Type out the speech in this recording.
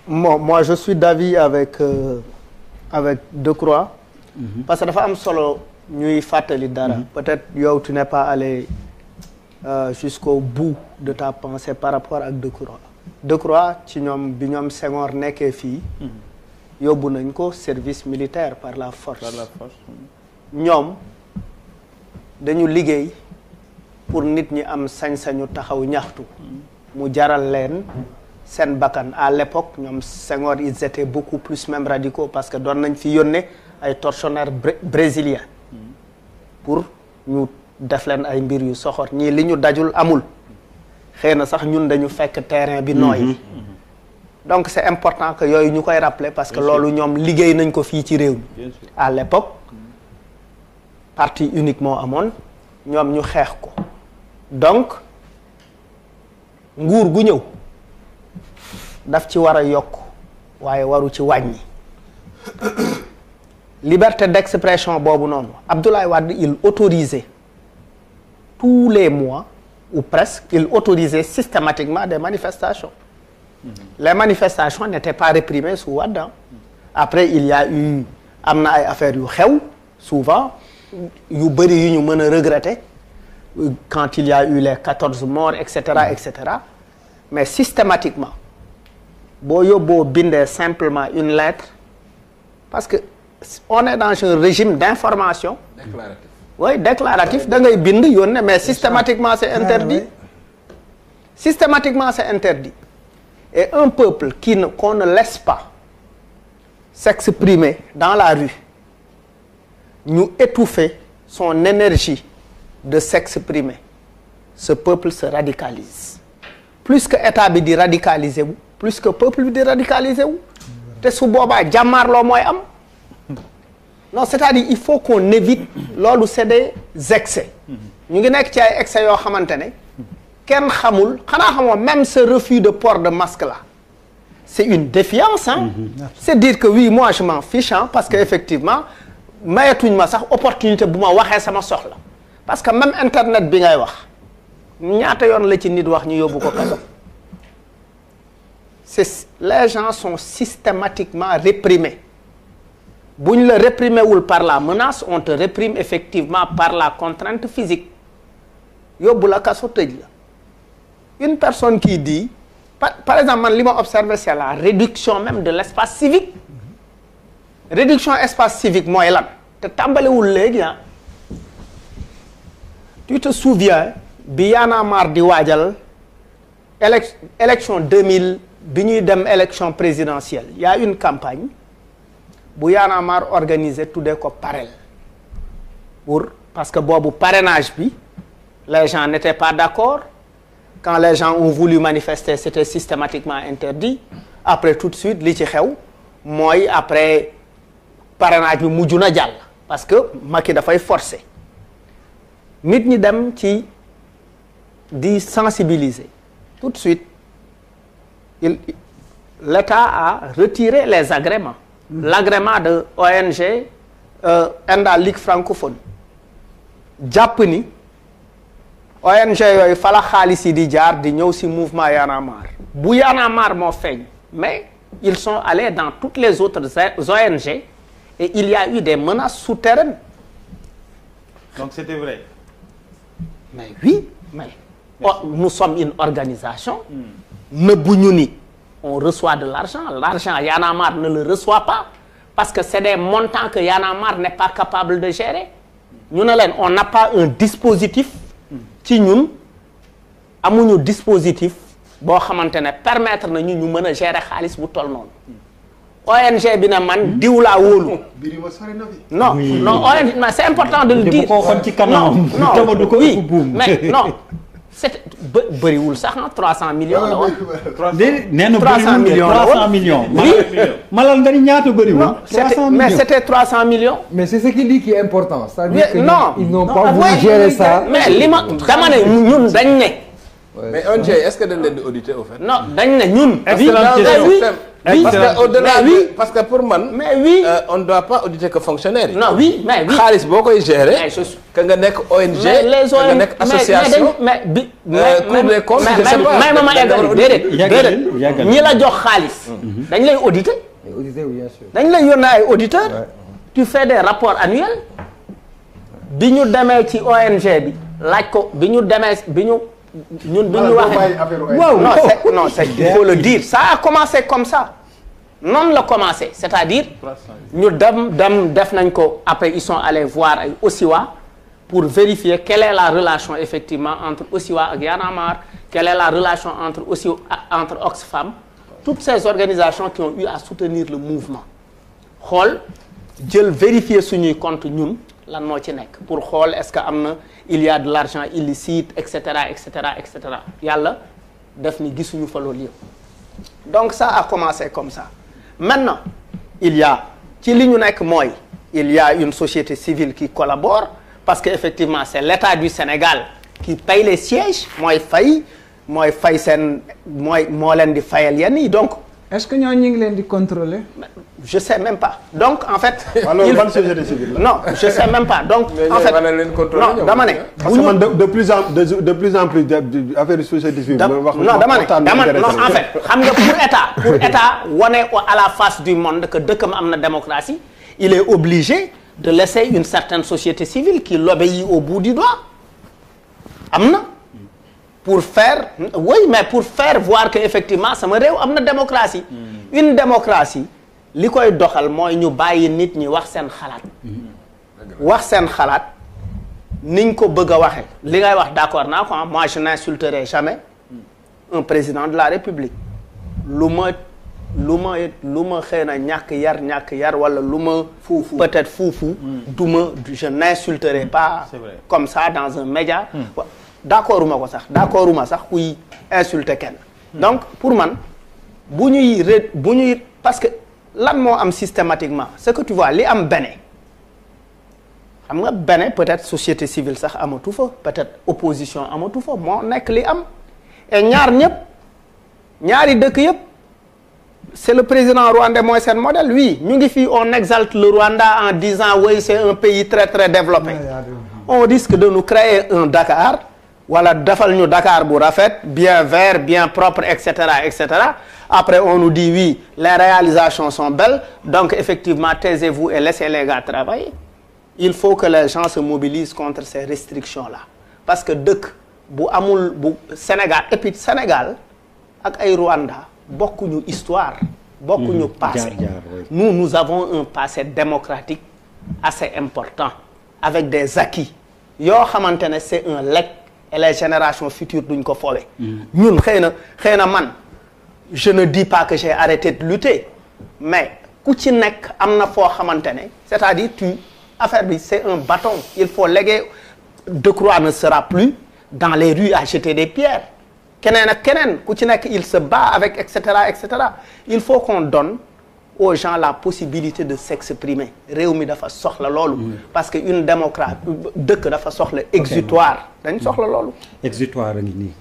moi je suis d'avis avec Decroix. Parce que dafa am solo ñuy fàttali dara. Peut-être yow tu n'es pas allé jusqu'au bout de ta pensée par rapport ak Decroix. Decroix ci ñoom bi ñoom Senghor nekkee fii. yóbbu nañ ko service militaire par la force. ñoom dañu liggéey pour nit ñi am sañ-sañu taxaw ñaxtu. mu jaral leen seen bakkan à l'époque ñoom Senghor ils étaient beaucoup plus même radicaux parce que doon nañ fi yónnee ay tortionnaires brésiliens. pour ñu def leen ay mbir yu soxor ñii li ñu dajul amul. xëy na sax ñun dañu fekk terrain bi nooy. donc c'est important que yooyu ñu koy rappeler parce que loolu ñoom liggéey nañ ko fii ci réew mi. à l'époque parti unique moo amoon ñoom ñu xeex ko donc nguur gu ñëw daf ci war a yokk waaye waru ci wàññi liberté d'expression boobu noonu Abdoulaye Wade il autorisait tous les mois ou presque il autorisait systématiquement des manifestations. Les manifestations n'étaient pas réprimées sous Wade. Après il y a eu am na ay affaires yu xew souvent yu bëri yu ñu mën a regretter quand il y a eu les 14 morts etc. mais systématiquement boo yóbboo bindee simplement une lettre parce que on est dans un régime d'information. Déclaratif. Oui, déclaratif da ngay bind yónnee mais systématiquement c'est interdit. Systématiquement c'est interdit. Et un peuple qu'on ne laisse pas s'exprimer dans la rue, nous étouffer son énergie de s'exprimer, ce peuple se radicalise. Plus que état bi di radicaliser wu, plus que peuple bi di radicaliser wu, te su boobaa jàmmaarloo mooy am. Non, c'est-à-dire il faut qu'on évite loolu c'est des excès. ñu ngi nekk ci ay excès yoo xamante ne. kenn xamul xanaa xamoo même ce refus de port de masque là c'est une défiance hein. C'est dire que oui moi je m'en fiche hein, parce que effectivement mayetuñ ma sax opportunité bu ma waxee sama soxla parce que même internet bi ngay wax ñaata yoon la ci nit wax ñu yóbbu ko kaso. C'est les gens sont systématiquement réprimés buñ la réprimer wul par la menace on te réprime effectivement par la contrainte physique yóbbu la kaso tëj la. Une personne qui dit par exemple man li ma observé c'est la réduction même de l'espace civique. Réduction espace civique mooy lan te tàmbaliwul léegi ah. Tu te souviens bi Y'en a marre di waajal élection 2000 bi ñuy dem élection présidentielle il y a une campagne bu Y'en a marre organisé tuddee ko parrain parce que boobu parrainage bi les gens n'étaient pas d'accord. Quand les gens ont voulu manifester c'était systématiquement interdit après tout de suite li ci xew mooy après parrainage bi mujj na jàll parce que Macky dafay forcer nit ñi dem ci di sensibiliser tout de suite l'État a retiré les agréments. L'agrément de ONG Enda Ligue francophone jàpp ni ONG yooyu fa la xaalis yi di jaar di ñëw ci mouvement Y'en a marre bu Y'en a marre moo feeñ mais ils sont allés dans toutes les autres ONG et il y a eu des menaces souterraines. Donc c'était vrai. Mais oui mais nous sommes une organisation. nëbbuñu ni on reçoit de l'argent Y'en a marre ne le reçoit pas parce que c'est des montants que Y'en a marre n'est pas capable de gérer ñu ne leen on n'a pas un dispositif. ci ñun amuñu dispositif boo xamante ne permettre nañu ñu mën a gérer xaalis bu toll noonu ONG bi ne man diw laa wóolu. non non ONG mais c'est important de le dire. non non oui mais non c'est bëriwul sax ah 300 millions la woon. nee na 300 millions 300 millions. oui malal nga ni ñaata bëriwul. 300 millions mais c'était 300 millions. mais c'est ce qu'il dit qui est important. c'est-à-dire que non ils n'ont pas voulu gérer ça. mais li ma dama ne ñun dañ ne. mais ONG est-ce que dañ leen di auditer au fait. non dañ ne ñun. Oui, parce que au-delà mais oui. parce que pour man. Mais oui. On ne doit pas auditer que fonctionnaire yi. Non oui mais oui. xaalis boo koy gérer. Mais que nga nekk ONG. mais les que nga nekk association. mais bi. Cour des comptes je sais pas. mais ma eggali déedéet ñi la jox xaalis. dañ lay auditer. Auditer, oui, bien sûr. dañ lay yónnee ay auditeurs. tu fais des rapports annuels. bi ñu demee ci ONG bi laaj ko bi ñu demee bi ñu. ñun bi ñu waxee waaw non c'est il faut le dire ça a commencé comme ça noonu la commencé c'est-à-dire ñu dem def nañ ko après ils sont allés voir ay Osiwa pour vérifier quelle est la relation effectivement entre Osiwa ak Y'en a marre quelle est la relation entre Oxfam toutes ces organisations qui ont eu à soutenir le mouvement xool jël vérifier suñuy compte ñun lan moo ci nekk pour xool est-ce que am na il y a de l'argent illicite et cetera et cetera et cetera yàlla def ni gisuñu fa loolu yëpp donc ça a commencé comme ça maintenant il y a ci li ñu nekk mooy il y a une société civile qui collabore parce que effectivement c'est l'État du Sénégal qui paye les sièges mooy fay seen moo leen di fayal yenn yi donc. est-ce que ñooñu ñu ngi leen di contrôler. je sais même pas donc en fait. alors ban société civile la. non je sais même pas donc. en fait non dama ne. parce que man de plus en plus affaire société civile. non dama ne non en fait xam nga pour état wane à la face du monde que dëkkam am na démocratie il est obligé de laisser une certaine société civile qui l'obéit au bout du doigt am na. pour faire voir que effectivement sama réew am na démocratie. une démocratie li koy doxal mooy ñu bàyyi nit ñi wax seen xalaat. wax seen xalaat niñ ko bëgg a waxee li ngay wax d'accord naa ko moi je n'insulterai jamais un président de la République lu ma xëy na ñàkk yar wala lu ma. peut-être fuufu. je n'insulterai pas. comme ça dans un média. d'accorduma ko sax d'accorduma sax kuy insulter kenn. donc pour man bu ñuy parce que lan moo am systématiquement ce que tu vois li am Bénin xam nga Bénin peut-être société civile sax amatu fa peut-être opposition amatu fa moo nekk li am et ñaari dëkk yëpp c'est le président rwandais mooy seen modèle oui ñu ngi fii on exalte le Rwanda en disant oui c'est un pays très très développé on risque de nous créer un Dakar wala defal ñu Dakar bu rafet bien vert bien propre et cetera après on nous dit oui les réalisations sont belles donc effectivement taisez-vous et laissez les gars travailler il faut que les gens se mobilisent contre ces restrictions là parce que dëkk bu amul bu Sénégal et puis Sénégal ak ay Rwanda bokkuñu histoire bokkuñu passé nous avons un passé démocratique assez important avec des acquis yoo xamante ne c'est un legs et les générations futures duñ ko fowe ñun xëy na man je ne dis pas que j'ai arrêté de lutter mais ku ci nekk am na foo xamante ne c'est-à-dire affaire bi c'est un bâton il faut léguer Decroix ne sera plus dans les rues à jeter des pierres keneen ak keneen ku ci nekk il se bat avec et cetera il faut qu'on donne aux gens la possibilité de s'exprimer réew mi dafa soxla loolu parce que une démocratie dëkk dafa soxla exutoire dañ soxla loolu exutoire a ngi nii